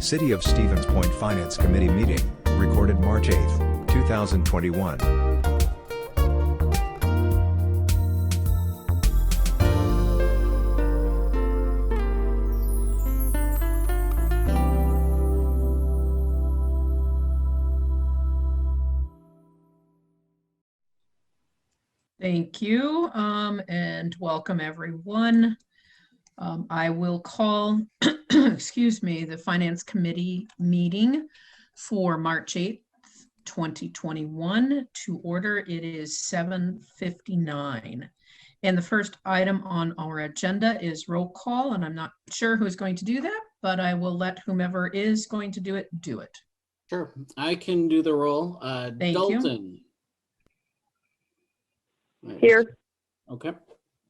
City of Stevens Point Finance Committee meeting, recorded March 8, 2021. Thank you, and welcome everyone. I will call, excuse me, the Finance Committee meeting for March 8th, 2021 to order. It is 7:59. And the first item on our agenda is roll call, and I'm not sure who's going to do that, but I will let whomever is going to do it, do it. Sure, I can do the roll. Thank Dalton. you. Here. Okay.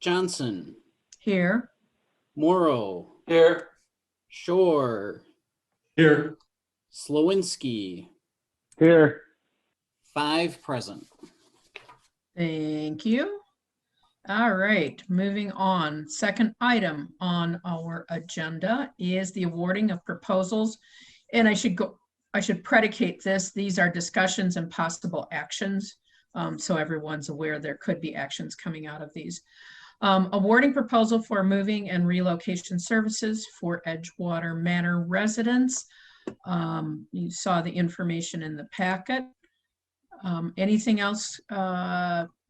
Johnson. Here. Morrow. Here. Shore. Here. Slowinski. Here. 5 present. Thank you. All right, moving on. Second item on our agenda is the awarding of proposals. And I should predicate this. These are discussions and possible actions. So everyone's aware there could be actions coming out of these. Awarding proposal for moving and relocation services for Edgewater Manor residents. You saw the information in the packet. Anything else,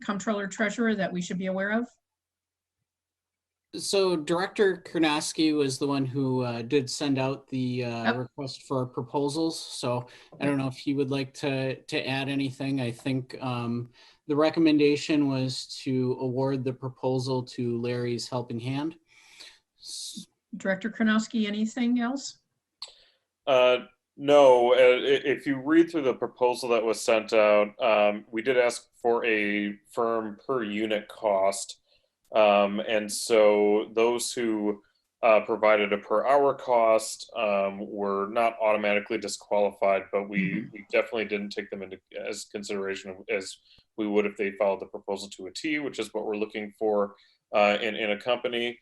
Comptroller Treasurer, that we should be aware of? So Director Karnowski was the one who did send out the request for proposals. So I don't know if he would like to add anything. I think the recommendation was to award the proposal to Larry's Helping Hand. Director Karnowski, anything else? No, if you read through the proposal that was sent out, we did ask for a firm per unit cost. And so those who provided a per hour cost were not automatically disqualified, but we definitely didn't take them into as consideration as we would if they followed the proposal to a T, which is what we're looking for in a company.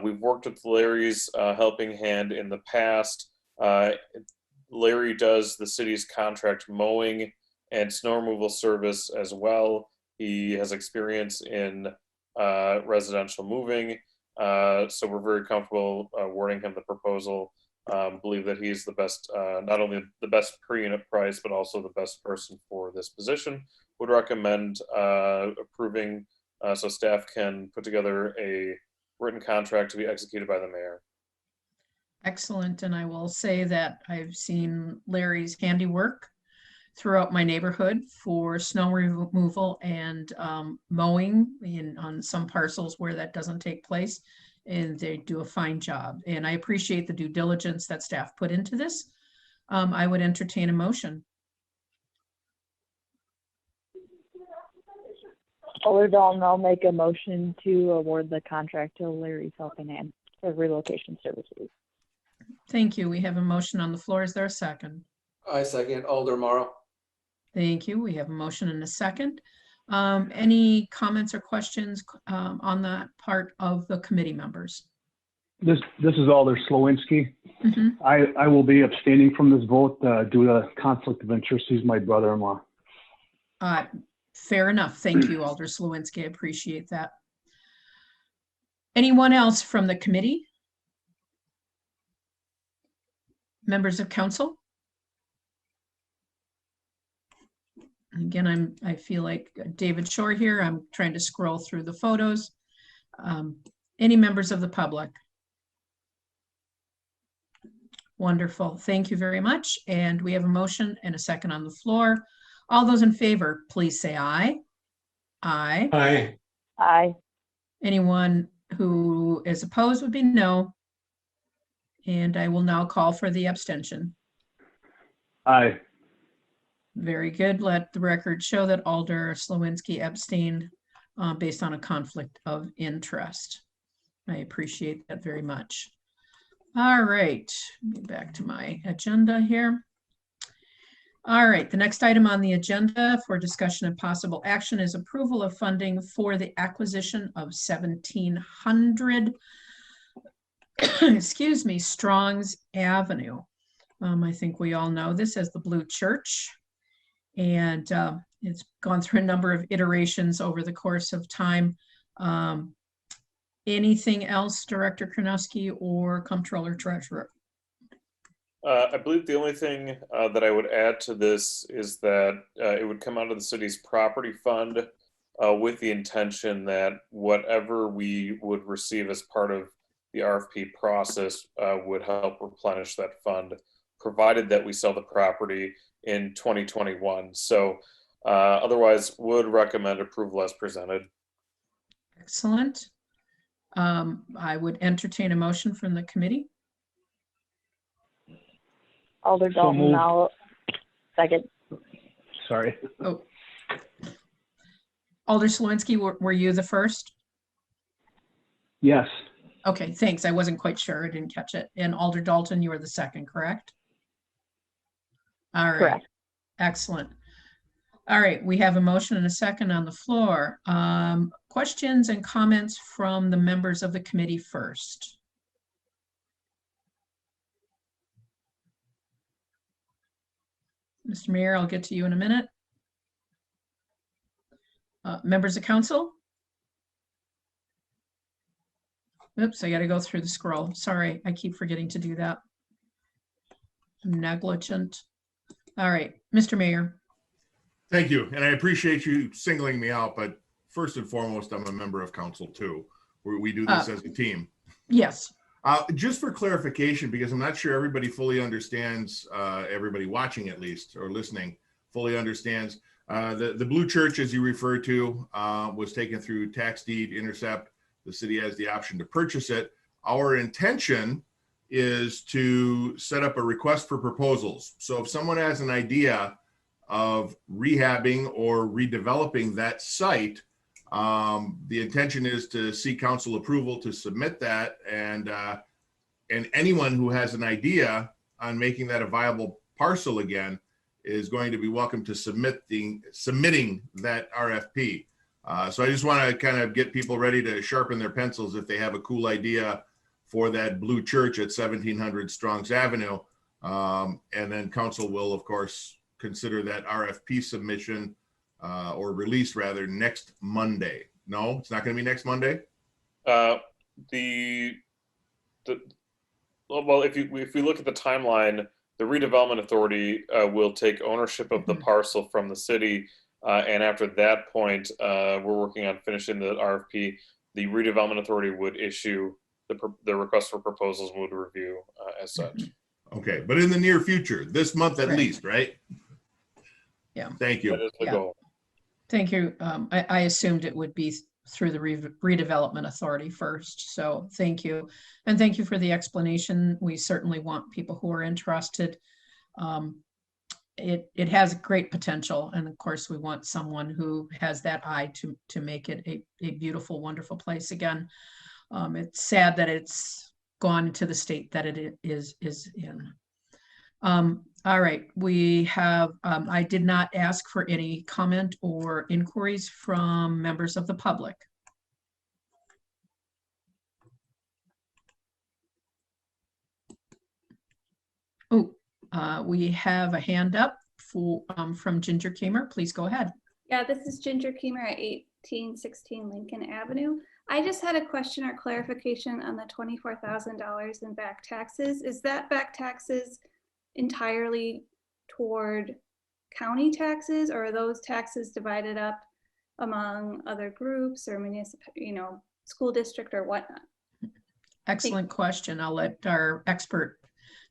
We've worked with Larry's Helping Hand in the past. Larry does the city's contract mowing and snow removal service as well. He has experience in residential moving, so we're very comfortable awarding him the proposal. Believe that he's the best, not only the best per unit price, but also the best person for this position. Would recommend approving so staff can put together a written contract to be executed by the mayor. Excellent, and I will say that I've seen Larry's handiwork throughout my neighborhood for snow removal and mowing on some parcels where that doesn't take place, and they do a fine job. And I appreciate the due diligence that staff put into this. I would entertain a motion. Dahlman, I'll make a motion to award the contract to Larry's Helping Hand for relocation services. Thank you. We have a motion on the floor. Is there a second? I second. Alder Morrow. Thank you. We have a motion and a second. Any comments or questions on that part of the committee members? This is Alder Slowinski. I will be abstaining from this vote due to conflict of interest. He's my brother-in-law. Fair enough. Thank you, Alder Slowinski. I appreciate that. Anyone else from the committee? Members of council? Again, I feel like David Shore here. I'm trying to scroll through the photos. Any members of the public? Wonderful. Thank you very much. And we have a motion and a second on the floor. All those in favor, please say aye. Aye. Aye. Aye. Anyone who is opposed would be no. And I will now call for the abstention. Aye. Very good. Let the record show that Alder Slowinski abstained based on a conflict of interest. I appreciate that very much. All right, get back to my agenda here. All right, the next item on the agenda for discussion and possible action is approval of funding for the acquisition of 1700 excuse me, Strong's Avenue. I think we all know this as the Blue Church. And it's gone through a number of iterations over the course of time. Anything else, Director Karnowski or Comptroller Treasurer? I believe the only thing that I would add to this is that it would come out of the city's property fund with the intention that whatever we would receive as part of the RFP process would help replenish that fund, provided that we sell the property in 2021. So otherwise would recommend approval as presented. Excellent. I would entertain a motion from the committee. Alder So Dalton, moved. now second. Sorry. Oh. Alder Slawinski, were you the first? Yes. Okay, thanks. I wasn't quite sure. I didn't catch it. And Alder Dalton, you were the second, correct? All right. Correct. Excellent. All right, we have a motion and a second on the floor. Questions and comments from the members of the committee first. Mr. Mayor, I'll get to you in a minute. Members of council? Oops, I got to go through the scroll. Sorry, I keep forgetting to do that. I'm negligent. All right, Mr. Mayor. Thank you. And I appreciate you singling me out, but first and foremost, I'm a member of council too, where we do this as a team. Yes. Just for clarification, because I'm not sure everybody fully understands, everybody watching at least or listening fully understands. The Blue Church, as you refer to, was taken through tax deed intercept. The city has the option to purchase it. Our intention is to set up a request for proposals. So if someone has an idea of rehabbing or redeveloping that site, the intention is to seek council approval to submit that, and anyone who has an idea on making that a viable parcel again is going to be welcome to submitting that RFP. So I just want to kind of get people ready to sharpen their pencils if they have a cool idea for that Blue Church at 1700 Strongs Avenue. And then council will, of course, consider that RFP submission or release rather next Monday. No, it's not going to be next Monday. Well, if we look at the timeline, the redevelopment authority will take ownership of the parcel from the city, and after that point, we're working on finishing the RFP. The redevelopment authority would issue the request for proposals, would review as such. Okay, but in the near future, this month at Right. least, right? Yeah. Thank you. That is the Yeah. goal. Thank you. I assumed it would be through the redevelopment authority first. So thank you. And thank you for the explanation. We certainly want people who are interested. It has great potential. And of course, we want someone who has that eye to make it a beautiful, wonderful place again. It's sad that it's gone to the state that it is in. All right, we have, I did not ask for any comment or inquiries from members of the public. Oh, we have a hand up from Ginger Kamer. Please go ahead. Yeah, this is Ginger Keemer at 1816 Lincoln Avenue. I just had a question or clarification on the $24,000 in back taxes. Is that back taxes entirely toward county taxes, or are those taxes divided up among other groups or municipal, school district or whatnot? Excellent question. I'll let our expert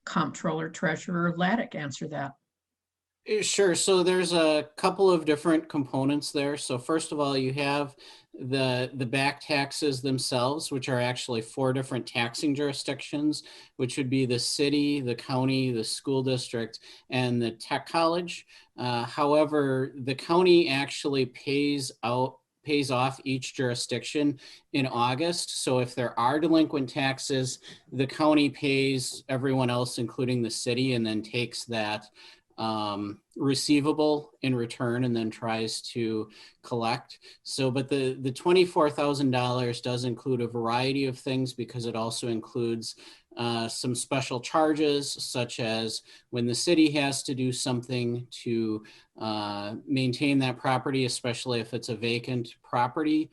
comptroller treasurer Laddick answer that. Sure. So there's a couple of different components there. So first of all, you have the back taxes themselves, which are actually 4 different taxing jurisdictions, which would be the city, the county, the school district, and the tech college. However, the county actually pays off each jurisdiction in August. So if there are delinquent taxes, the county pays everyone else, including the city, and then takes that receivable in return and then tries to collect. So, but the $24,000 does include a variety of things, because it also includes some special charges, such as when the city has to do something to maintain that property, especially if it's a vacant property.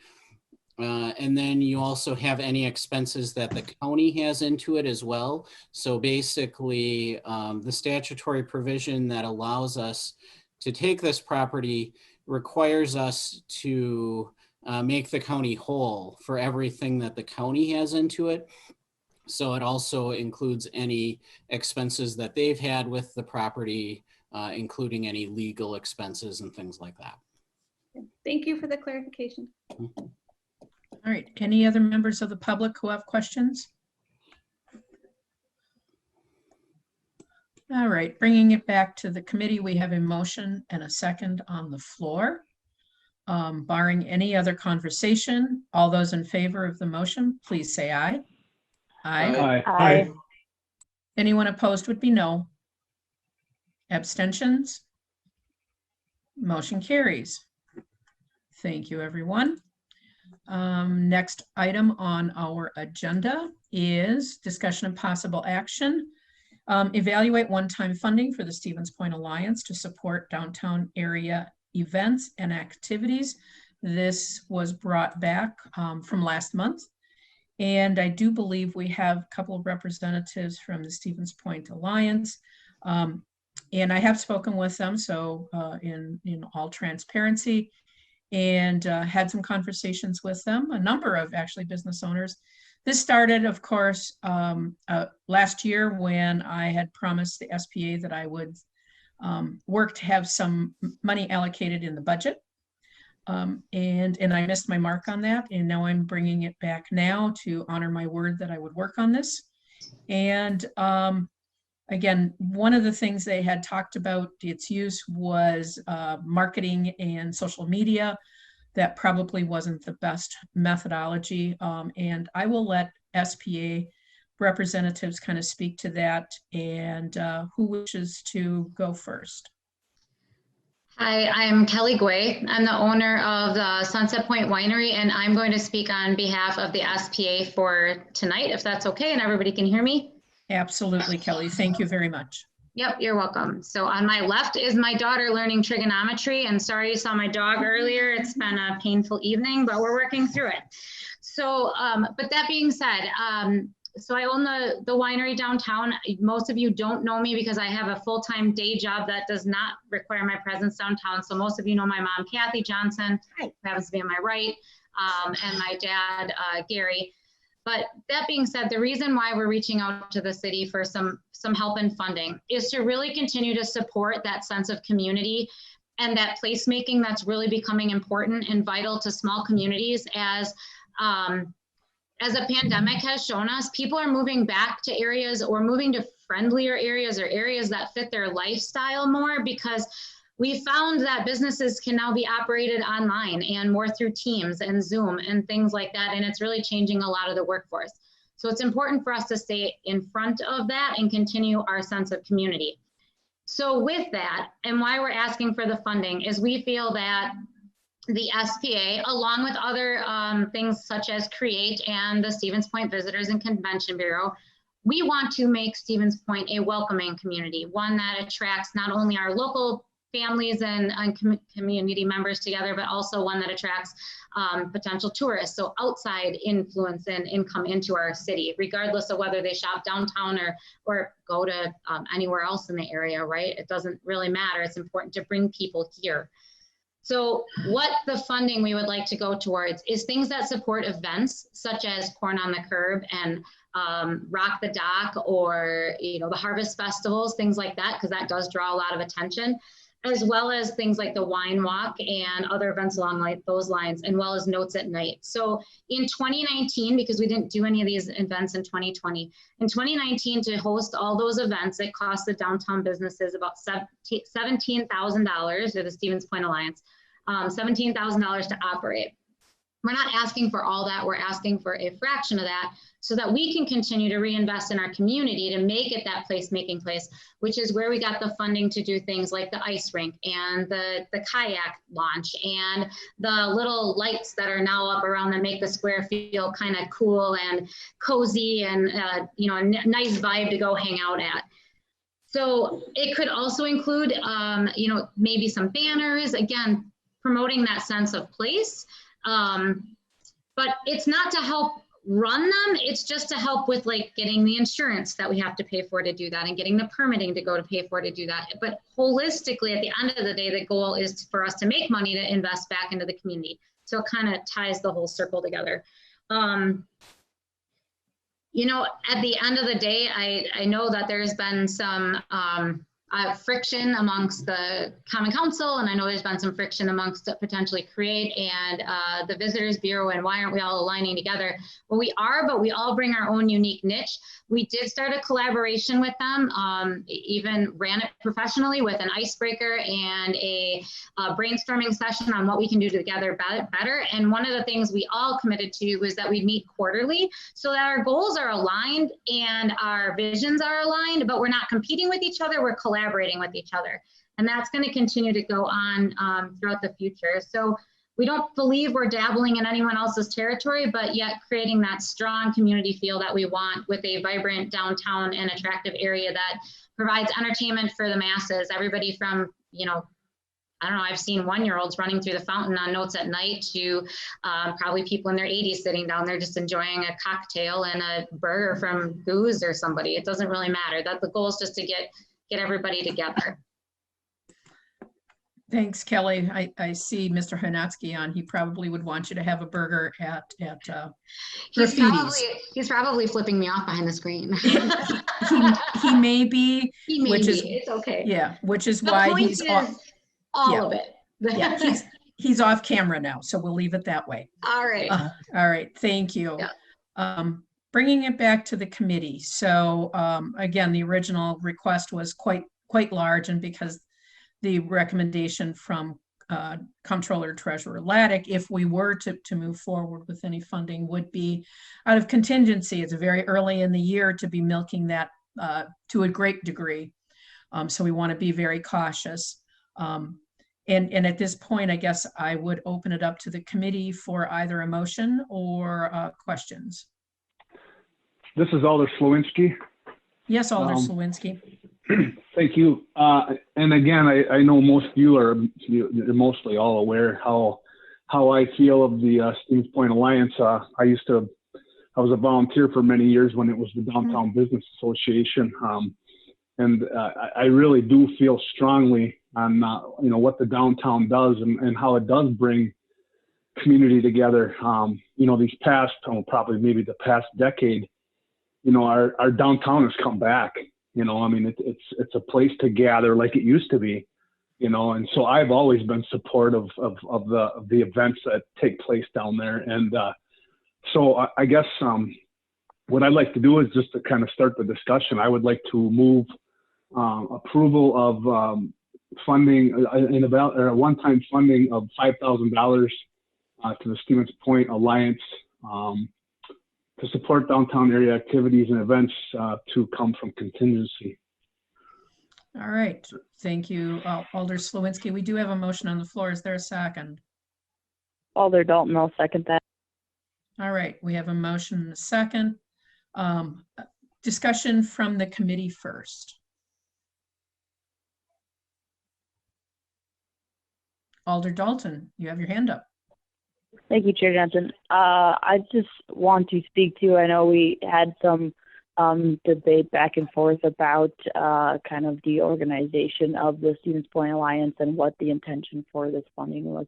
And then you also have any expenses that the county has into it as well. So basically, the statutory provision that allows us to take this property requires us to make the county whole for everything that the county has into it. So it also includes any expenses that they've had with the property, including any legal expenses and things like that. Thank you for the clarification. Mm-hmm. All right, any other members of the public who have questions? All right, bringing it back to the committee, we have a motion and a second on the floor. Barring any other conversation, all those in favor of the motion, please say aye. Aye. Aye. Anyone opposed would be no. Abstentions? Motion carries. Thank you, everyone. Next item on our agenda is discussion of possible action. Evaluate one-time funding for the Stevens Point Alliance to support downtown area events and activities. This was brought back from last month. And I do believe we have a couple of representatives from the Stevens Point Alliance. And I have spoken with them, so in all transparency, and had some conversations with them, a number of actually business owners. This started, of course, last year when I had promised the SPA that I would work to have some money allocated in the budget. And I missed my mark on that. And now I'm bringing it back now to honor my word that I would work on this. And again, one of the things they had talked about its use was marketing and social media. That probably wasn't the best methodology. And I will let SPA representatives kind of speak to that. And who wishes to go first? Hi, I'm Kelly Guay. I'm the owner of the Sunset Point Winery, and I'm going to speak on behalf of the SPA for tonight, if that's okay, and everybody can hear me. Absolutely, Kelly. Thank you very much. Yep, you're welcome. So on my left is my daughter learning trigonometry, and sorry you saw my dog earlier. It's been a painful evening, but we're working through it. So, but that being said, so I own the winery downtown. Most of you don't know me because I have a full-time day job that does not require my presence downtown. So most of you know my mom, Kathy Johnson, who happens to be on my right, and my dad, Gary. But that being said, the reason why we're reaching out to the city for some help and funding is to really continue to support that sense of community and that placemaking that's really becoming important and vital to small communities as a pandemic has shown us. People are moving back to areas or moving to friendlier areas or areas that fit their lifestyle more, because we found that businesses can now be operated online and more through Teams and Zoom and things like that. And it's really changing a lot of the workforce. So it's important for us to stay in front of that and continue our sense of community. So with that, and why we're asking for the funding is we feel that the SPA, along with other things such as CREATE and the Stevens Point Visitors and Convention Bureau, we want to make Stevens Point a welcoming community, one that attracts not only our local families and community members together, but also one that attracts potential tourists, so outside influence and income into our city, regardless of whether they shop downtown or go to anywhere else in the area, right? It doesn't really matter. It's important to bring people here. So what the funding we would like to go towards is things that support events such as Corn on the Curb and Rock the Dock, or the Harvest Festivals, things like that, because that does draw a lot of attention, as well as things like the Wine Walk and other events along those lines, and well as Notes at Night. So in 2019, because we didn't do any of these events in 2020, in 2019 to host all those events, it cost the downtown businesses about $17,000, or the Stevens Point Alliance, $17,000 to operate. We're not asking for all that. We're asking for a fraction of that so that we can continue to reinvest in our community to make it that placemaking place, which is where we got the funding to do things like the ice rink and the kayak launch and the little lights that are now up around that make the square feel kind of cool and cozy and, you know, a nice vibe to go hang out at. So it could also include, you know, maybe some banners, again, promoting that sense of place. But it's not to help run them, it's just to help with like getting the insurance that we have to pay for to do that and getting the permitting to go to pay for to do that. But holistically, at the end of the day, the goal is for us to make money to invest back into the community. So it kind of ties the whole circle together. You know, at the end of the day, I know that there's been some friction amongst the Common Council, and I know there's been some friction amongst potentially Create and the Visitors Bureau, and why aren't we all aligning together? Well, we are, but we all bring our own unique niche. We did start a collaboration with them, even ran it professionally with an icebreaker and a brainstorming session on what we can do together better. And one of the things we all committed to was that we meet quarterly so that our goals are aligned and our visions are aligned, but we're not competing with each other, we're collaborating with each other. And that's going to continue to go on throughout the future. So we don't believe we're dabbling in anyone else's territory, but yet creating that strong community feel that we want with a vibrant downtown and attractive area that provides entertainment for the masses. Everybody from, you know, I don't know, I've seen 1-year-olds running through the fountain on Notes at Night to probably people in their 80s sitting down there just enjoying a cocktail and a burger from Goose or somebody. It doesn't really matter. That the goal is just to get everybody together. Thanks, Kelly. I see Mr. Hanatsky on. He probably would want you to have a burger at Graffiti's. He's probably flipping me off behind the screen. he may be. He may which be. Is, it's okay. Yeah, which is the why point he's is off. All of it. Yeah, he's off camera now, so we'll leave it that way. All right. All right. Thank you. Yeah. Bringing it back to the committee. So again, the original request was quite large, and because the recommendation from Comptroller Treasurer Laddick, if we were to move forward with any funding, would be out of contingency. It's very early in the year to be milking that to a great degree. So we want to be very cautious. And at this point, I guess I would open it up to the committee for either a motion or questions. This is Alder Slowinski. Yes, Alder Slowinski. Thank you. And again, I know most of you're mostly all aware how I feel of the Stevens Point Alliance. I was a volunteer for many years when it was the Downtown Business Association. And I really do feel strongly on you know, what the downtown does and how it does bring community together. You know, these past, probably maybe the past decade, you know, our downtown has come back. You know, I mean, it's a place to gather like it used to be. You know, and so I've always been supportive of the events that take place down there. And so I guess what I'd like to do is just to kind of start the discussion. I would like to move approval of funding a one-time funding of $5,000 to the Stevens Point Alliance to support downtown area activities and events to come from contingency. All right, thank you, Alder Slowinski. We do have a motion on the floor. Is there a second? Alder Dalton, I'll second that. All right, we have a motion and a second. Discussion from the committee first. Alder Dalton, you have your hand up. Thank you, Chair Johnson. I just want to speak to, I know we had some debate back and forth about kind of the organization of the Stevens Point Alliance and what the intention for this funding was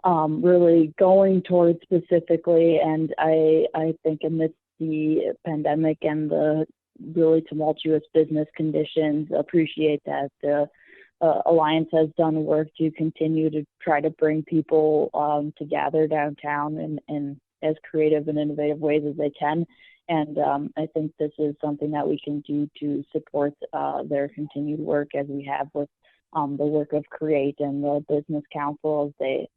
really going towards specifically. And I think amidst the pandemic and the really tumultuous business conditions, appreciate that the Alliance has done work to continue to try to bring people together downtown in as creative and innovative ways as they can. And I think this is something that we can do to support their continued work as we have with the work of CREATE and the Business Council as they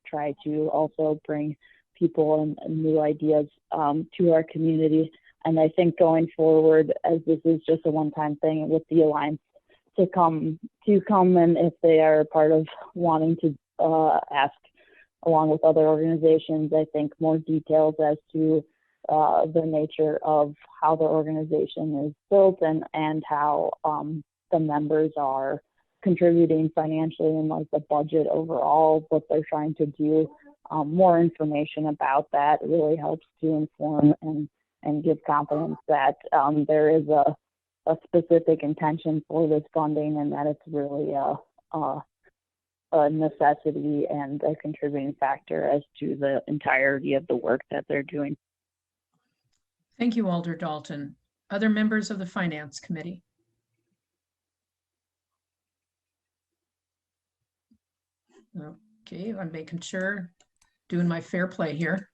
try to also bring people and new ideas to our community. And I think going forward, as this is just a one-time thing with the Alliance to come and if they are part of wanting to ask along with other organizations, I think more details as to the nature of how the organization is built and how the members are contributing financially and like the budget overall, what they're trying to do. More information about that really helps to inform and give confidence that there is a specific intention for this funding and that it's really a necessity and a contributing factor as to the entirety of the work that they're doing. Thank you, Alder Dalton. Other members of the Finance Committee? Okay, I'm making sure, doing my fair play here.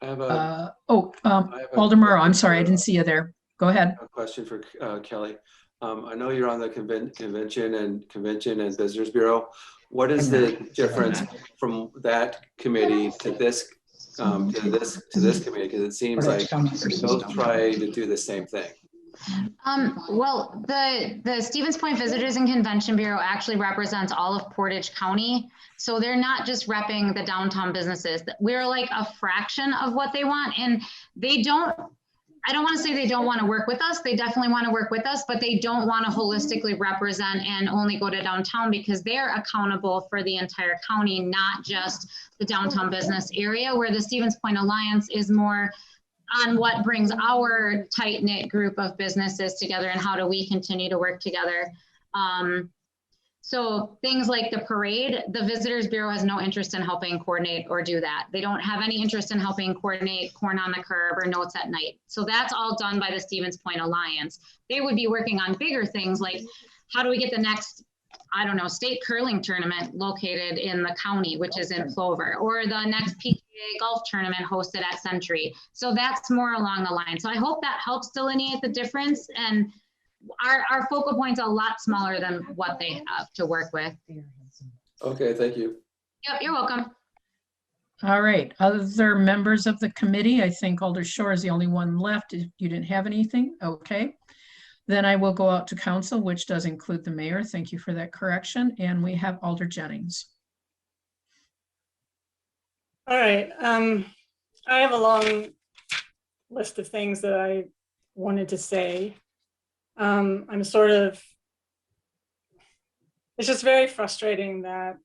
I have a Alder Morrow, I'm sorry, I didn't see you there. Go ahead. question for Kelly. I know you're on the Convention and Visitors Bureau. What is the difference from that committee to this committee? Because it seems like both try to do the same thing. Well, the Stevens Point Visitors and Convention Bureau actually represents all of Portage County. So they're not just repping the downtown businesses. We're like a fraction of what they want. And they don't, I don't want to say they don't want to work with us. They definitely want to work with us, but they don't want to holistically represent and only go to downtown because they're accountable for the entire county, not just the downtown business area, where the Stevens Point Alliance is more on what brings our tight-knit group of businesses together and how do we continue to work together. So things like the parade, the Visitors Bureau has no interest in helping coordinate or do that. They don't have any interest in helping coordinate Corn on the Curb or Notes at Night. So that's all done by the Stevens Point Alliance. They would be working on bigger things like how do we get the next, I don't know, state curling tournament located in the county, which is in Plover, or the next PGA golf tournament hosted at Century. So that's more along the line. So I hope that helps delineate the difference. And our focal point's a lot smaller than what they have to work with. Okay, thank you. Yep, you're welcome. All right, other members of the committee, I think Alder Shore is the only one left. You didn't have anything? Okay. Then I will go out to council, which does include the mayor. Thank you for that correction. And we have Alder Jennings. All right. I have a long list of things that I wanted to say. I'm sort of, it's just very frustrating that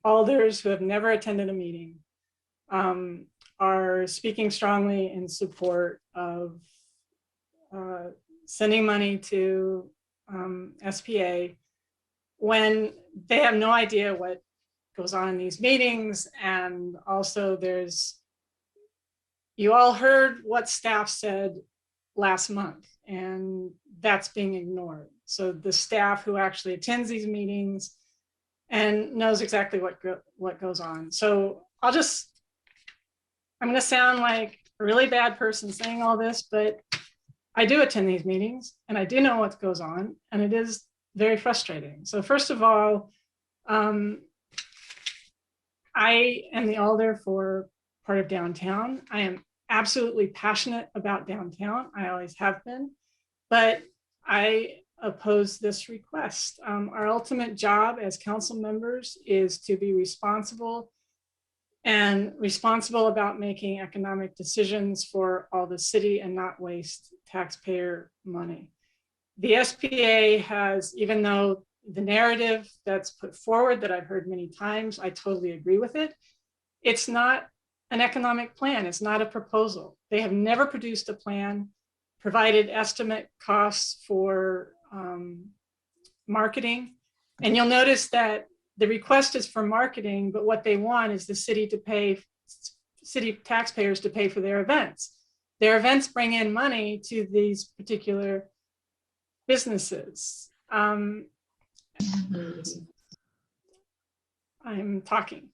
alders who have never attended a meeting are speaking strongly in support of sending money to SPA when they have no idea what goes on in these meetings. And also you all heard what staff said last month, and that's being ignored. So the staff who actually attends these meetings and knows exactly what goes on. So I'm going to sound like a really bad person saying all this, but I do attend these meetings and I do know what goes on, and it is very frustrating. So first of all, I am the alder for part of downtown. I am absolutely passionate about downtown. I always have been, but I oppose this request. Our ultimate job as council members is to be responsible about making economic decisions for all the city and not waste taxpayer money. The SPA has, even though the narrative that's put forward that I've heard many times, I totally agree with it. It's not an economic plan. It's not a proposal. They have never produced a plan, provided estimate costs for marketing. And you'll notice that the request is for marketing, but what they want is the city taxpayers to pay for their events. Their events bring in money to these particular businesses. I'm talking.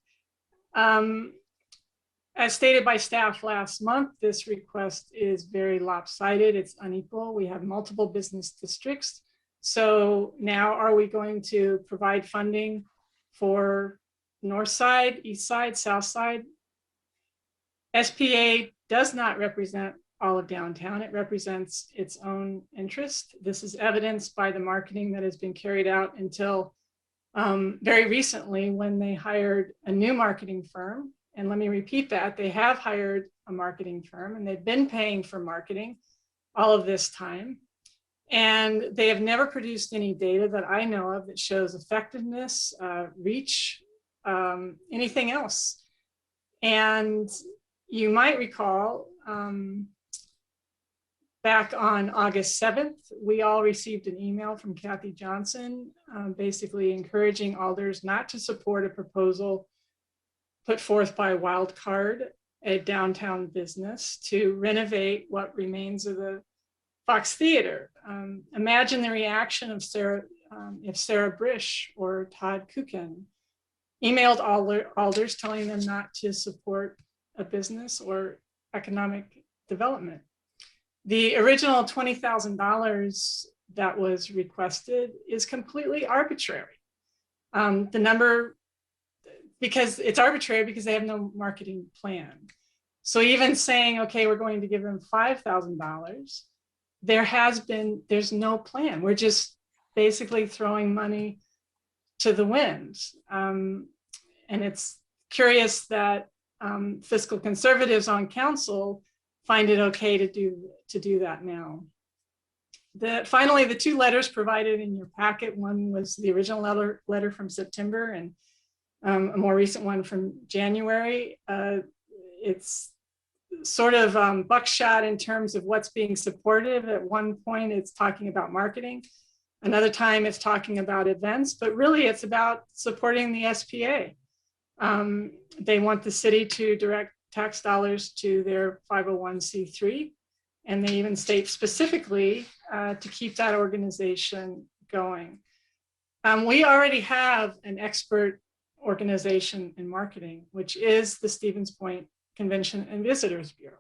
As stated by staff last month, this request is very lopsided. It's unequal. We have multiple business districts So now are we going to provide funding for north side, east side, south side? SPA does not represent all of downtown. It represents its own interest. This is evidenced by the marketing that has been carried out until very recently, when they hired a new marketing firm. And let me repeat that, they have hired a marketing firm and they've been paying for marketing all of this time. And they have never produced any data that I know of that shows effectiveness, reach, anything else. And you might recall, back on August 7th, we all received an email from Kathy Johnson, basically encouraging alders not to support a proposal put forth by Wildcard, a downtown business, to renovate what remains of the Fox Theater. Imagine the reaction of Sarah, if Sarah Brish or Todd Kukin emailed alders telling them not to support a business or economic development. The original $20,000 that was requested is completely arbitrary. The number, because it's arbitrary because they have no marketing plan. So even saying, okay, we're going to give them $5,000, there's no plan. We're just basically throwing money to the wind. And it's curious that fiscal conservatives on council find it okay to do that now. Finally, the two letters provided in your packet, one was the original letter from September and a more recent one from January. It's sort of buckshot in terms of what's being supported. At one point, it's talking about marketing. Another time, it's talking about events, but really it's about supporting the SPA. They want the city to direct tax dollars to their 501c3. And they even state specifically to keep that organization going. We already have an expert organization in marketing, which is the Stevens Point Convention and Visitors Bureau.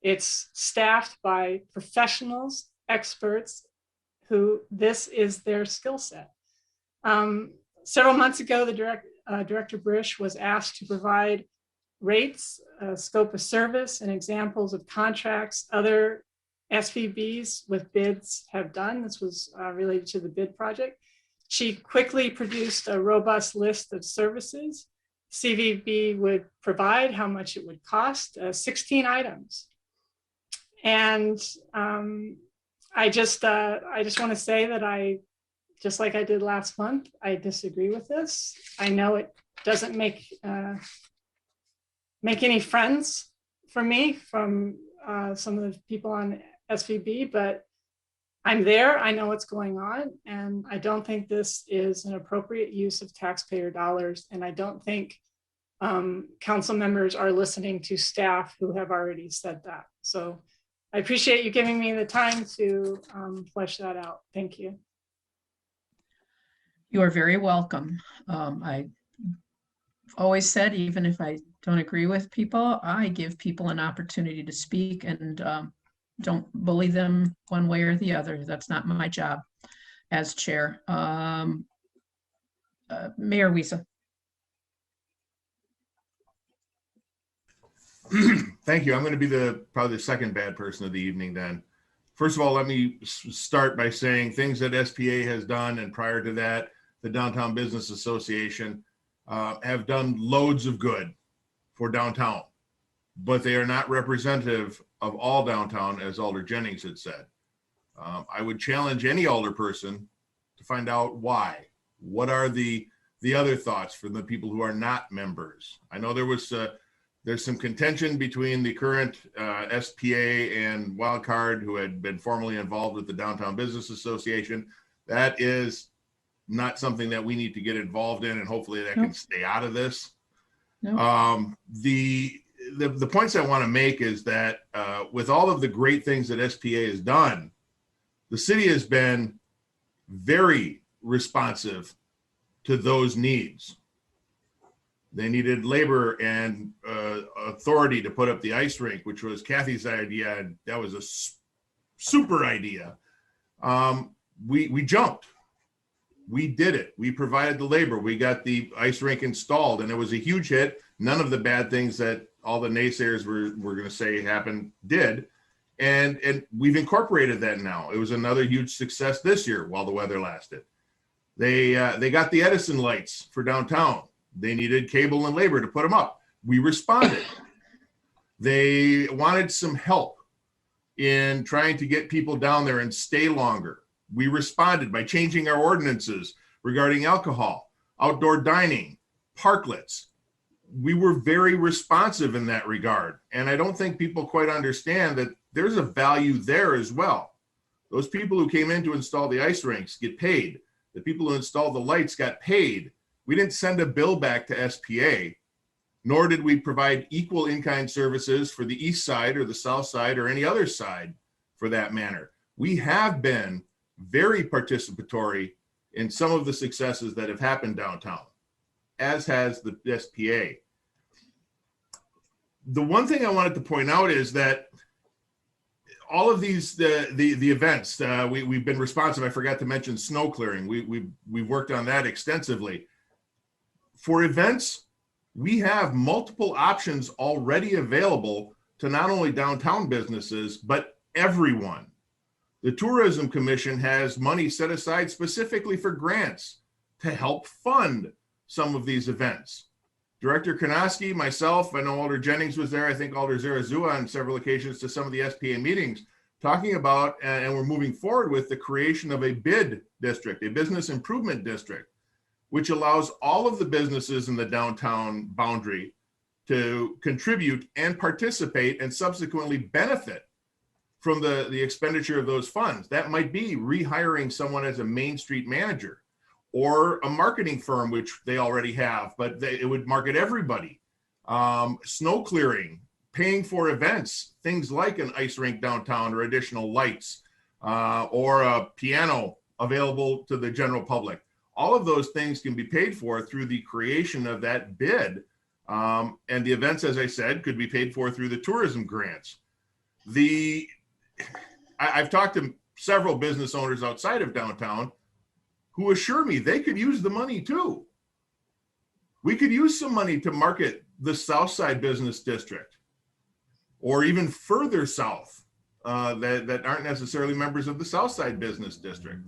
It's staffed by professionals, experts, who this is their skill set. Several months ago, the Director Brish was asked to provide rates, scope of service, and examples of contracts other SVBs with bids have done. This was related to the bid project. She quickly produced a robust list of services CVB would provide, how much it would cost, 16 items. And I just want to say that just like I did last month, I disagree with this. I know it doesn't make any friends for me from some of the people on SVB, but I'm there, I know what's going on, and I don't think this is an appropriate use of taxpayer dollars, and I don't think council members are listening to staff who have already said that. So I appreciate you giving me the time to flesh that out. Thank you. You are very welcome. I always said, even if I don't agree with people, I give people an opportunity to speak and don't bully them one way or the other. That's not my job as chair. Mayor Wiesa. Thank you. I'm going to be probably the second bad person of the evening then. First of all, let me start by saying things that SPA has done, and prior to that, the Downtown Business Association have done loads of good for downtown, but they are not representative of all downtown, as Alder Jennings had said. I would challenge any alder person to find out why. What are the other thoughts from the people who are not members? I know there's some contention between the current SPA and Wildcard, who had been formerly involved with the Downtown Business Association. That is not something that we need to get involved in, and hopefully that can stay out of this. The points I want to make is that with all of the great things that SPA has done, the city has been very responsive to those needs. They needed labor and authority to put up the ice rink, which was Kathy's idea, and that was a super idea. we jumped. We did it. We provided the labor. We got the ice rink installed, and it was a huge hit. None of the bad things that all the naysayers were going to say happened did. And we've incorporated that now. It was another huge success this year while the weather lasted. They got the Edison lights for downtown. They needed cable and labor to put them up. We responded. They wanted some help in trying to get people down there and stay longer. We responded by changing our ordinances regarding alcohol, outdoor dining, parklets. We were very responsive in that regard. And I don't think people quite understand that there's a value there as well. Those people who came in to install the ice rinks get paid. The people who installed the lights got paid. We didn't send a bill back to SPA, nor did we provide equal in-kind services for the east side or the south side or any other side for that matter. We have been very participatory in some of the successes that have happened downtown, as has the SPA. The one thing I wanted to point out is that all of these, the events, we've been responsive. I forgot to mention snow clearing. We've worked on that extensively. For events, we have multiple options already available to not only downtown businesses, but everyone. The Tourism Commission has money set aside specifically for grants to help fund some of these events. Director Konoski, myself, I know Alder Jennings was there. I think Alder Zarazua on several occasions to some of the SPA meetings talking about, and we're moving forward with the creation of a BID district, a business improvement district, which allows all of the businesses in the downtown boundary to contribute and participate and subsequently benefit from the expenditure of those funds. That might be rehiring someone as a Main Street manager or a marketing firm, which they already have, but it would market everybody. Snow clearing, paying for events, things like an ice rink downtown or additional lights or a piano available to the general public. All of those things can be paid for through the creation of that bid. And the events, as I said, could be paid for through the tourism grants. I've talked to several business owners outside of downtown who assure me they could use the money too. We could use some money to market the South Side Business District or even further south that aren't necessarily members of the South Side Business District.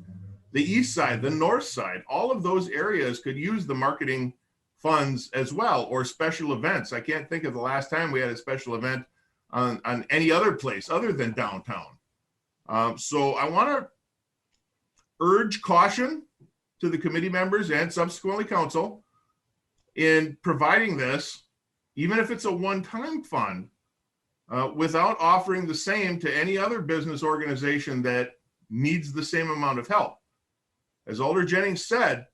The East Side, the North Side, all of those areas could use the marketing funds as well, or special events. I can't think of the last time we had a special event on any other place other than downtown. So I want to urge caution to the committee members and subsequently council in providing this, even if it's a one-time fund, without offering the same to any other business organization that needs the same amount of help. As Alder Jennings said,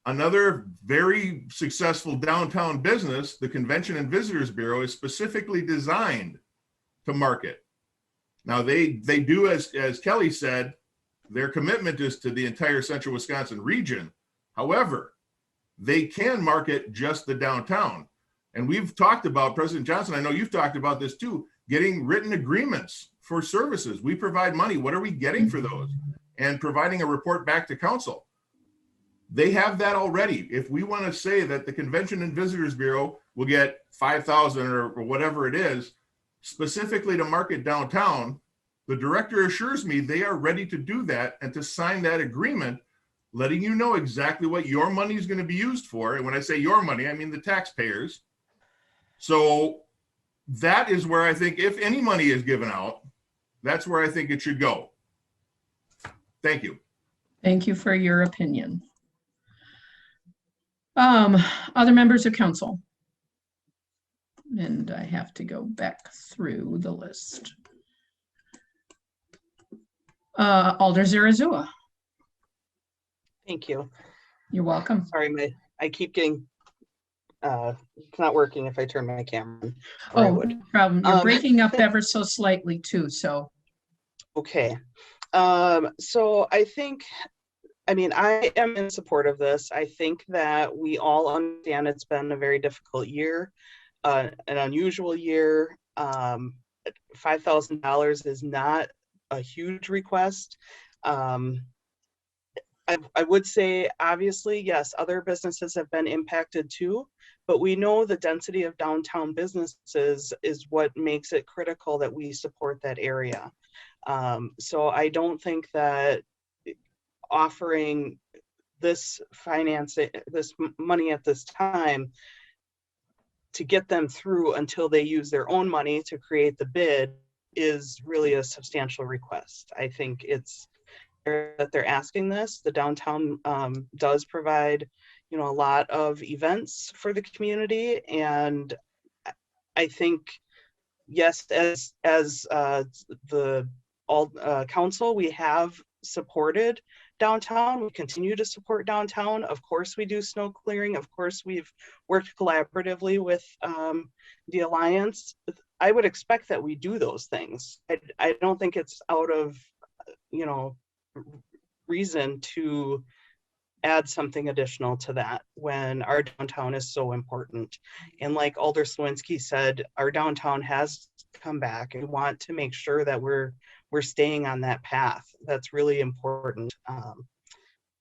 another very successful downtown business, the Convention and Visitors Bureau, is specifically designed to market. Now they do, as Kelly said, their commitment is to the entire central Wisconsin region. However, they can market just the downtown. And we've talked about, President Johnson, I know you've talked about this too, getting written agreements for services. We provide money. What are we getting for those? And providing a report back to council. They have that already. If we want to say that the Convention and Visitors Bureau will get 5,000 or whatever it is, specifically to market downtown, the director assures me they are ready to do that and to sign that agreement, letting you know exactly what your money is going to be used for. And when I say your money, I mean the taxpayers. So that is where I think if any money is given out, that's where I think it should go. Thank you. Thank you for your opinion. Other members of council? And I have to go back through the list. Alder Zarazua. Thank you. You're welcome. Sorry, I keep getting, it's not working if I turn my camera on. Oh, no problem. You're breaking up ever so slightly too, so. Okay. So I think, I mean, I am in support of this. I think that we all understand it's been a very difficult year, an unusual year. $5,000 is not a huge request. I would say, obviously, yes, other businesses have been impacted too, but we know the density of downtown businesses is what makes it critical that we support that area. So I don't think that offering this financing, this money at this time to get them through until they use their own money to create the bid is really a substantial request. I think it's that they're asking this. The downtown does provide, you know, a lot of events for the community, and I think, yes, as the council, we have supported downtown. We continue to support downtown. Of course, we do snow clearing. Of course, we've worked collaboratively with the Alliance. I would expect that we do those things. I don't think it's out of, you know, reason to add something additional to that when our downtown is so important. And like Alder Slawinski said, our downtown has come back, and we want to make sure that we're staying on that path. That's really important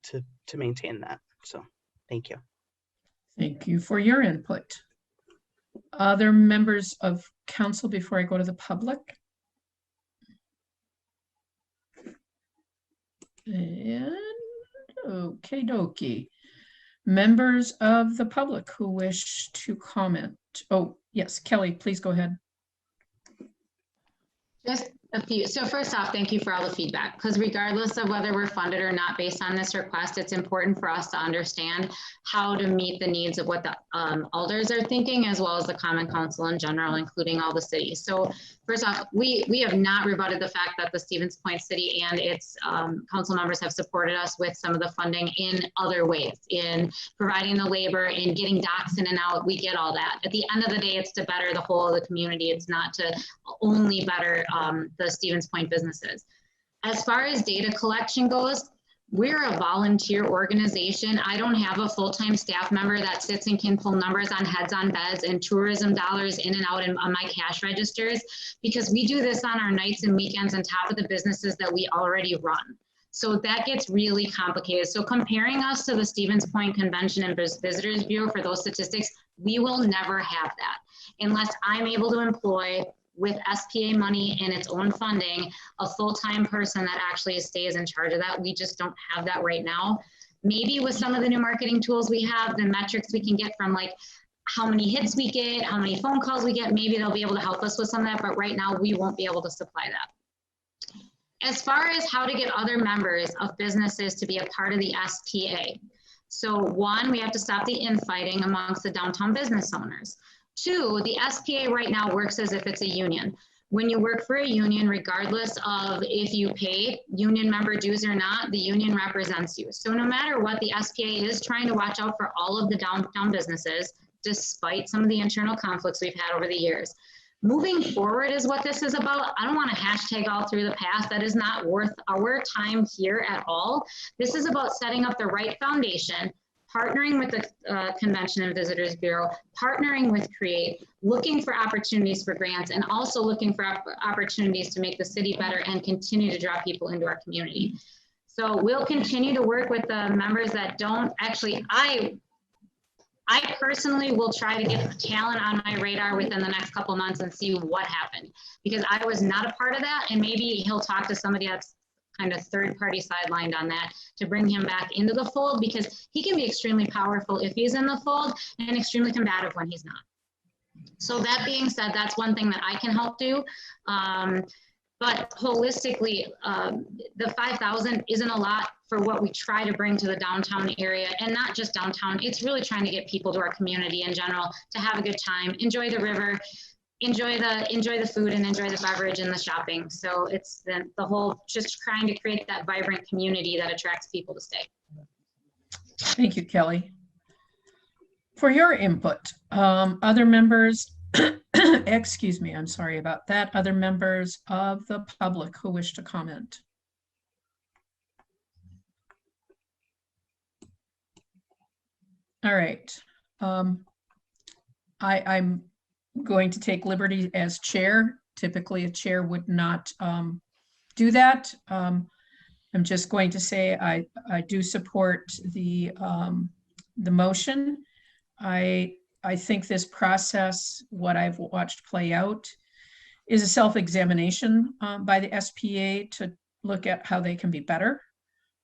to maintain that. So thank you. Thank you for your input. Other members of council before I go to the public? And okie dokie. Members of the public who wish to comment. Oh, yes, Kelly, please go ahead. Just a few. So first off, thank you for all the feedback, because regardless of whether we're funded or not based on this request, it's important for us to understand how to meet the needs of what the alders are thinking, as well as the Common Council in general, including all the cities. So first off, we have not rebutted the fact that the Stevens Point City and its council members have supported us with some of the funding in other ways, in providing the labor, in getting docs in and out. We get all that. At the end of the day, it's to better the whole of the community. It's not to only better the Stevens Point businesses. As far as data collection goes, we're a volunteer organization. I don't have a full-time staff member that sits and can pull numbers on heads on beds and tourism dollars in and out on my cash registers, because we do this on our nights and weekends on top of the businesses that we already run. So that gets really complicated. So comparing us to the Stevens Point Convention and Visitors Bureau for those statistics, we will never have that unless I'm able to employ, with SPA money and its own funding, a full-time person that actually stays in charge of that. We just don't have that right now. Maybe with some of the new marketing tools we have, the metrics we can get from like how many hits we get, how many phone calls we get, maybe they'll be able to help us with some of that, but right now we won't be able to supply that. As far as how to get other members of businesses to be a part of the SPA. So one, we have to stop the infighting amongst the downtown business owners. Two, the SPA right now works as if it's a union. When you work for a union, regardless of if you pay union member dues or not, the union represents you. So no matter what, the SPA is trying to watch out for all of the downtown businesses, despite some of the internal conflicts we've had over the years. Moving forward is what this is about. I don't want to hashtag all through the past. That is not worth our time here at all. This is about setting up the right foundation, partnering with the Convention and Visitors Bureau, partnering with CREATE, looking for opportunities for grants, and also looking for opportunities to make the city better and continue to draw people into our community. So we'll continue to work with the members that don't actually, I personally will try to get talent on my radar within the next couple months and see what happened, because I was not a part of that, and maybe he'll talk to somebody that's kind of third-party sidelined on that to bring him back into the fold, because he can be extremely powerful if he's in the fold and extremely combative when he's not. So that being said, that's one thing that I can help do. But holistically, the 5,000 isn't a lot for what we try to bring to the downtown area, and not just downtown. It's really trying to get people to our community in general to have a good time, enjoy the river, enjoy the food, and enjoy the beverage and the shopping. So it's the whole, just trying to create that vibrant community that attracts people to stay. Thank you, Kelly, for your input. Other members, excuse me, I'm sorry about that. Other members of the public who wish to comment. All right. I'm going to take liberty as chair. Typically, a chair would not do that. I'm just going to say I do support the motion. I think this process, what I've watched play out, is a self-examination by the SPA to look at how they can be better,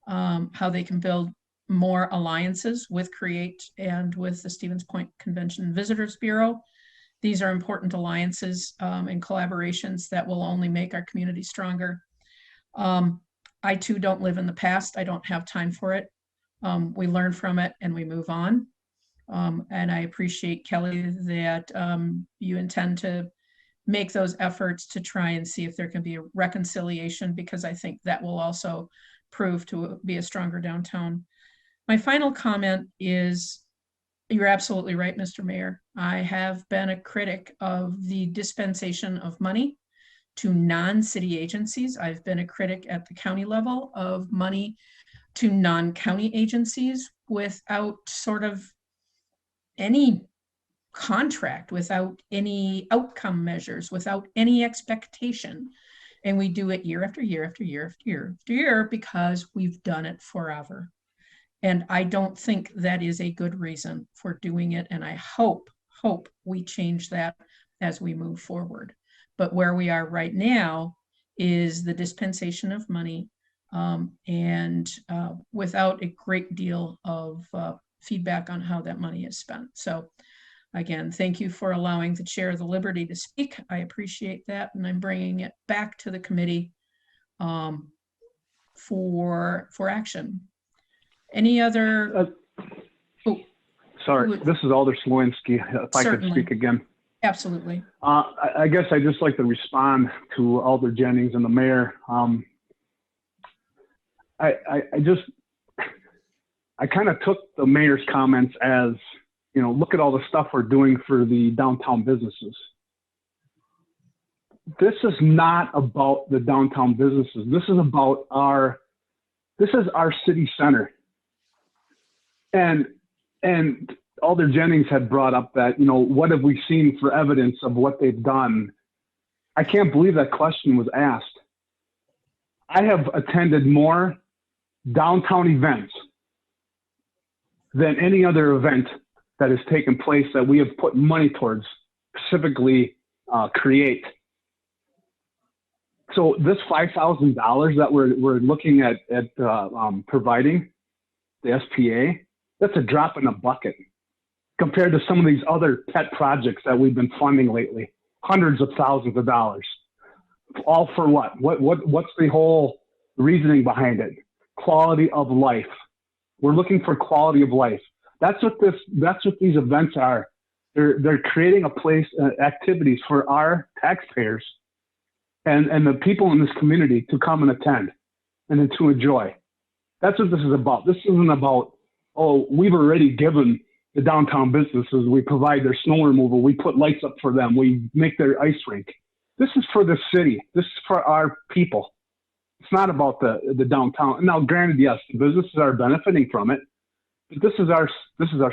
how they can build more alliances with CREATE and with the Stevens Point Convention and Visitors Bureau. These are important alliances and collaborations that will only make our community stronger. I too don't live in the past. I don't have time for it. We learn from it and we move on. And I appreciate, Kelly, that you intend to make those efforts to try and see if there can be a reconciliation, because I think that will also prove to be a stronger downtown. My final comment is, you're absolutely right, Mr. Mayor. I have been a critic of the dispensation of money to non-city agencies. I've been a critic at the county level of money to non-county agencies without sort of any contract, without any outcome measures, without any expectation. And we do it year after year after year after year after year because we've done it forever. And I don't think that is a good reason for doing it. And I hope we change that as we move forward. But where we are right now is the dispensation of money and without a great deal of feedback on how that money is spent. So again, thank you for allowing the chair the liberty to speak. I appreciate that. And I'm bringing it back to the committee for action. Any other? Sorry, this is Alder Slowinski. If I could speak again. Absolutely. I guess I'd just like to respond to Alder Jennings and the mayor. I kind of took the mayor's comments as, you know, look at all the stuff we're doing for the downtown businesses. This is not about the downtown businesses. This is about our city center. And Alder Jennings had brought up that, you know, what have we seen for evidence of what they've done? I can't believe that question was asked. I have attended more downtown events than any other event that has taken place that we have put money towards, specifically CREATE. So this $5,000 that we're looking at providing the SPA, that's a drop in the bucket compared to some of these other pet projects that we've been funding lately, hundreds of thousands of dollars. All for what? What's the whole reasoning behind it? Quality of life. We're looking for quality of life. That's what these events are. They're creating a place, activities for our taxpayers and the people in this community to come and attend and to enjoy. That's what this is about. This isn't about, oh, we've already given the downtown businesses, we provide their snow removal, we put lights up for them, we make their ice rink. This is for the city. This is for our people. It's not about the downtown. Now, granted, yes, the businesses are benefiting from it, but this is our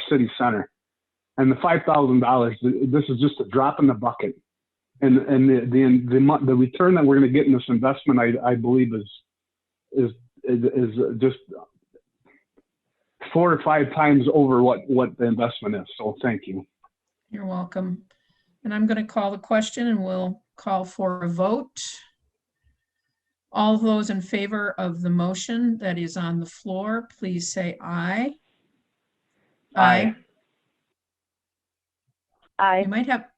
city center. And the $5,000, this is just a drop in the bucket. And the return that we're going to get in this investment, I believe, is just 4 or 5 times over what the investment is. So thank you. You're welcome. And I'm going to call the question and we'll call for a vote. All those in favor of the motion that is on the floor, please say aye. Aye. Aye.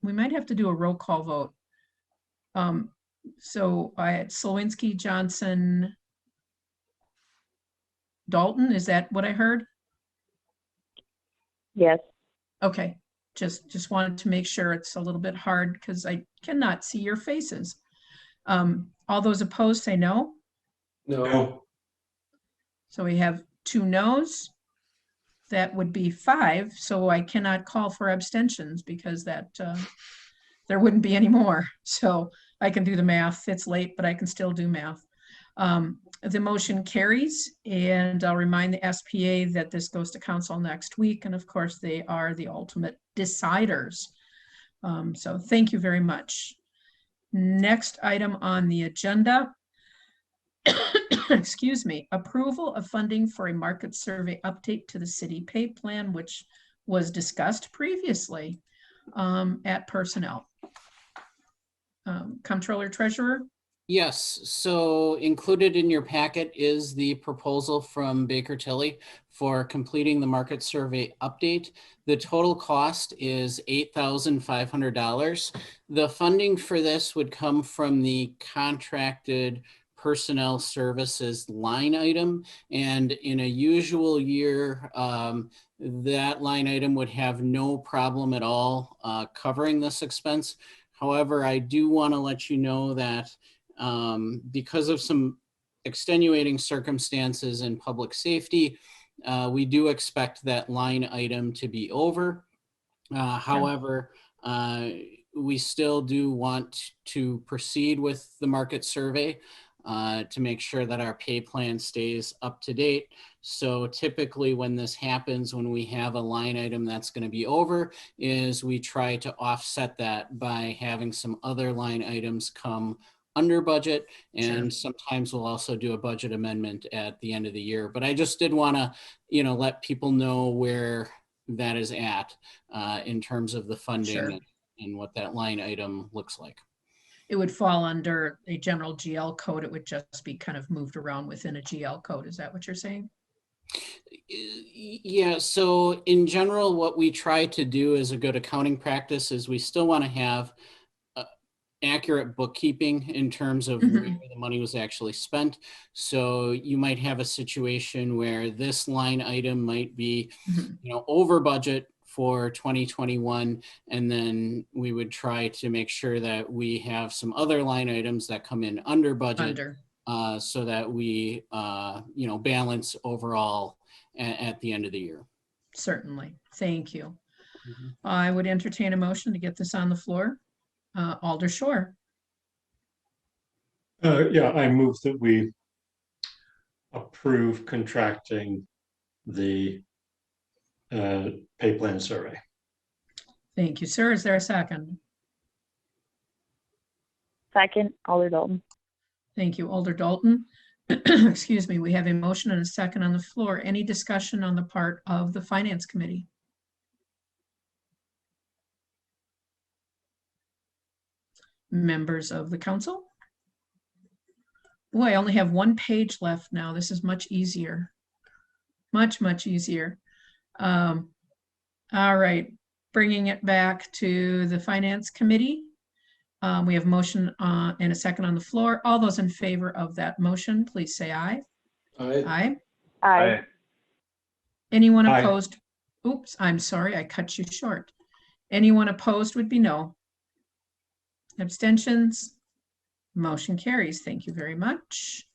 We might have to do a roll call vote. So I had Slowinski, Johnson, Dalton. Is that what I heard? Yes. Okay. Just wanted to make sure. It's a little bit hard because I cannot see your faces. All those opposed say no. No. So we have 2 no's. That would be 5. So I cannot call for abstentions because that there wouldn't be any more. So I can do the math. It's late, but I can still do math. The motion carries, and I'll remind the SPA that this goes to council next week. And of course, they are the ultimate deciders. So thank you very much. Next item on the agenda excuse me, approval of funding for a market survey update to the city pay plan, which was discussed previously at personnel. Comptroller Treasurer? Yes, so included in your packet is the proposal from Baker Tilly for completing the market survey update. The total cost is $8,500. The funding for this would come from the contracted personnel services line item. And in a usual year, that line item would have no problem at all covering this expense. However, I do want to let you know that because of some extenuating circumstances in public safety, we do expect that line item to be over. However, we still do want to proceed with the market survey to make sure that our pay plan stays up to date. So typically when this happens, when we have a line item that's going to be over, is we try to offset that by having some other line items come under budget, and sometimes we'll also do a budget amendment at the end of the year. But I just did want to, let people know where that is at in terms of the funding and what that line item looks like. It would fall under a general GL code. It would just be kind of moved around within a GL code. Is that what you're saying? Yeah, so in general, what we try to do as a good accounting practice is we still want to have accurate bookkeeping in terms of where the money was actually spent. So you might have a situation where this line item might be, over budget for 2021, and then we would try to make sure that we have some other line items that come in under budget, so that we, balance overall at the end of the year. Certainly, thank you. I would entertain a motion to get this on the floor. Alder Shore. Yeah, I move that we approve contracting the pay plan survey. Thank you, sir. Is there a second? Second, Alder Dalton. Thank you, Alder Dalton. Excuse me, we have a motion and a second on the floor. Any discussion on the part of the Finance Committee? Members of the council? Boy, I only have one page left now. This is much easier. Much easier. All right, bringing it back to the Finance Committee. We have motion and a second on the floor. All those in favor of that motion, please say aye. Aye. Aye. Anyone opposed? Oops, I'm sorry, I cut you short. Anyone opposed would be no. Abstentions? Motion carries. Thank you very much.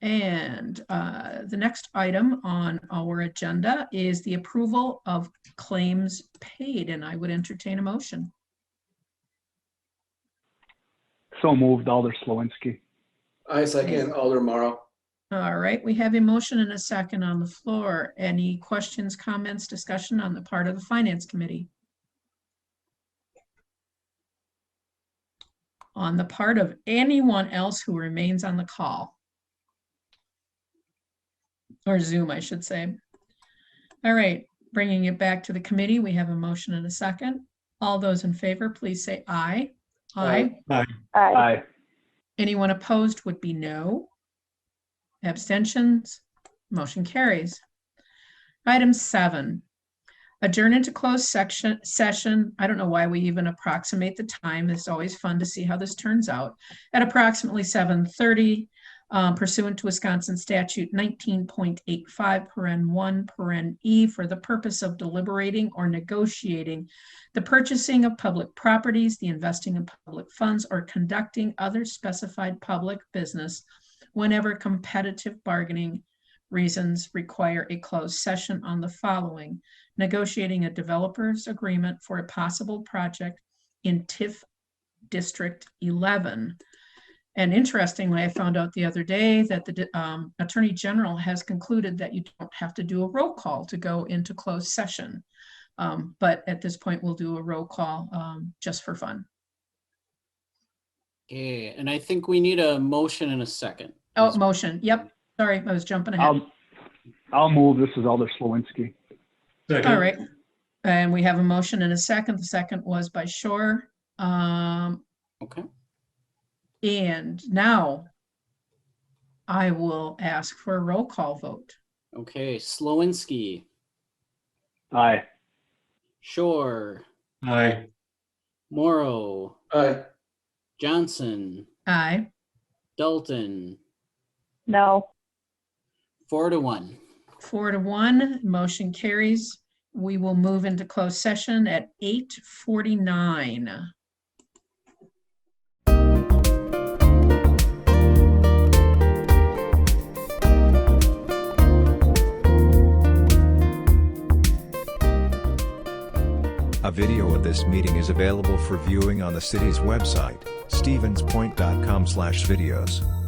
And the next item on our agenda is the approval of claims paid, and I would entertain a motion. So moved, Alder Slowinski. I second, Alder Morrow. All right, we have a motion and a second on the floor. Any questions, comments, discussion on the part of the Finance Committee? On the part of anyone else who remains on the call? Or Zoom, I should say. All right, bringing it back to the committee, we have a motion and a second. All those in favor, please say aye. Aye. Aye. Aye. Anyone opposed would be no. Abstentions? Motion carries. Item 7. Adjourn into closed session. I don't know why we even approximate the time. It's always fun to see how this turns out. At approximately 7:30, pursuant to Wisconsin statute 19.85 paren 1 paren E, for the purpose of deliberating or negotiating the purchasing of public properties, the investing in public funds, or conducting other specified public business whenever competitive bargaining reasons require a closed session on the following: negotiating a developer's agreement for a possible project in TIF District 11. And interestingly, I found out the other day that the Attorney General has concluded that you don't have to do a roll call to go into closed session. But at this point, we'll do a roll call just for fun. Okay, and I think we need a motion and a second. Oh, motion. Yep. Sorry, I was jumping ahead. I'll move. This is Alder Slowinski. All right. And we have a motion and a second. The second was by Shore. Okay. And now I will ask for a roll call vote. Okay. Slowinski, Aye. Shore, Aye. Morrow, Aye. Johnson, Aye. Dalton, No. 4-1. 4-1, motion carries. We will move into closed session at 8:49. A video of this meeting is available for viewing on the city's website, stevenspoint.com/videos.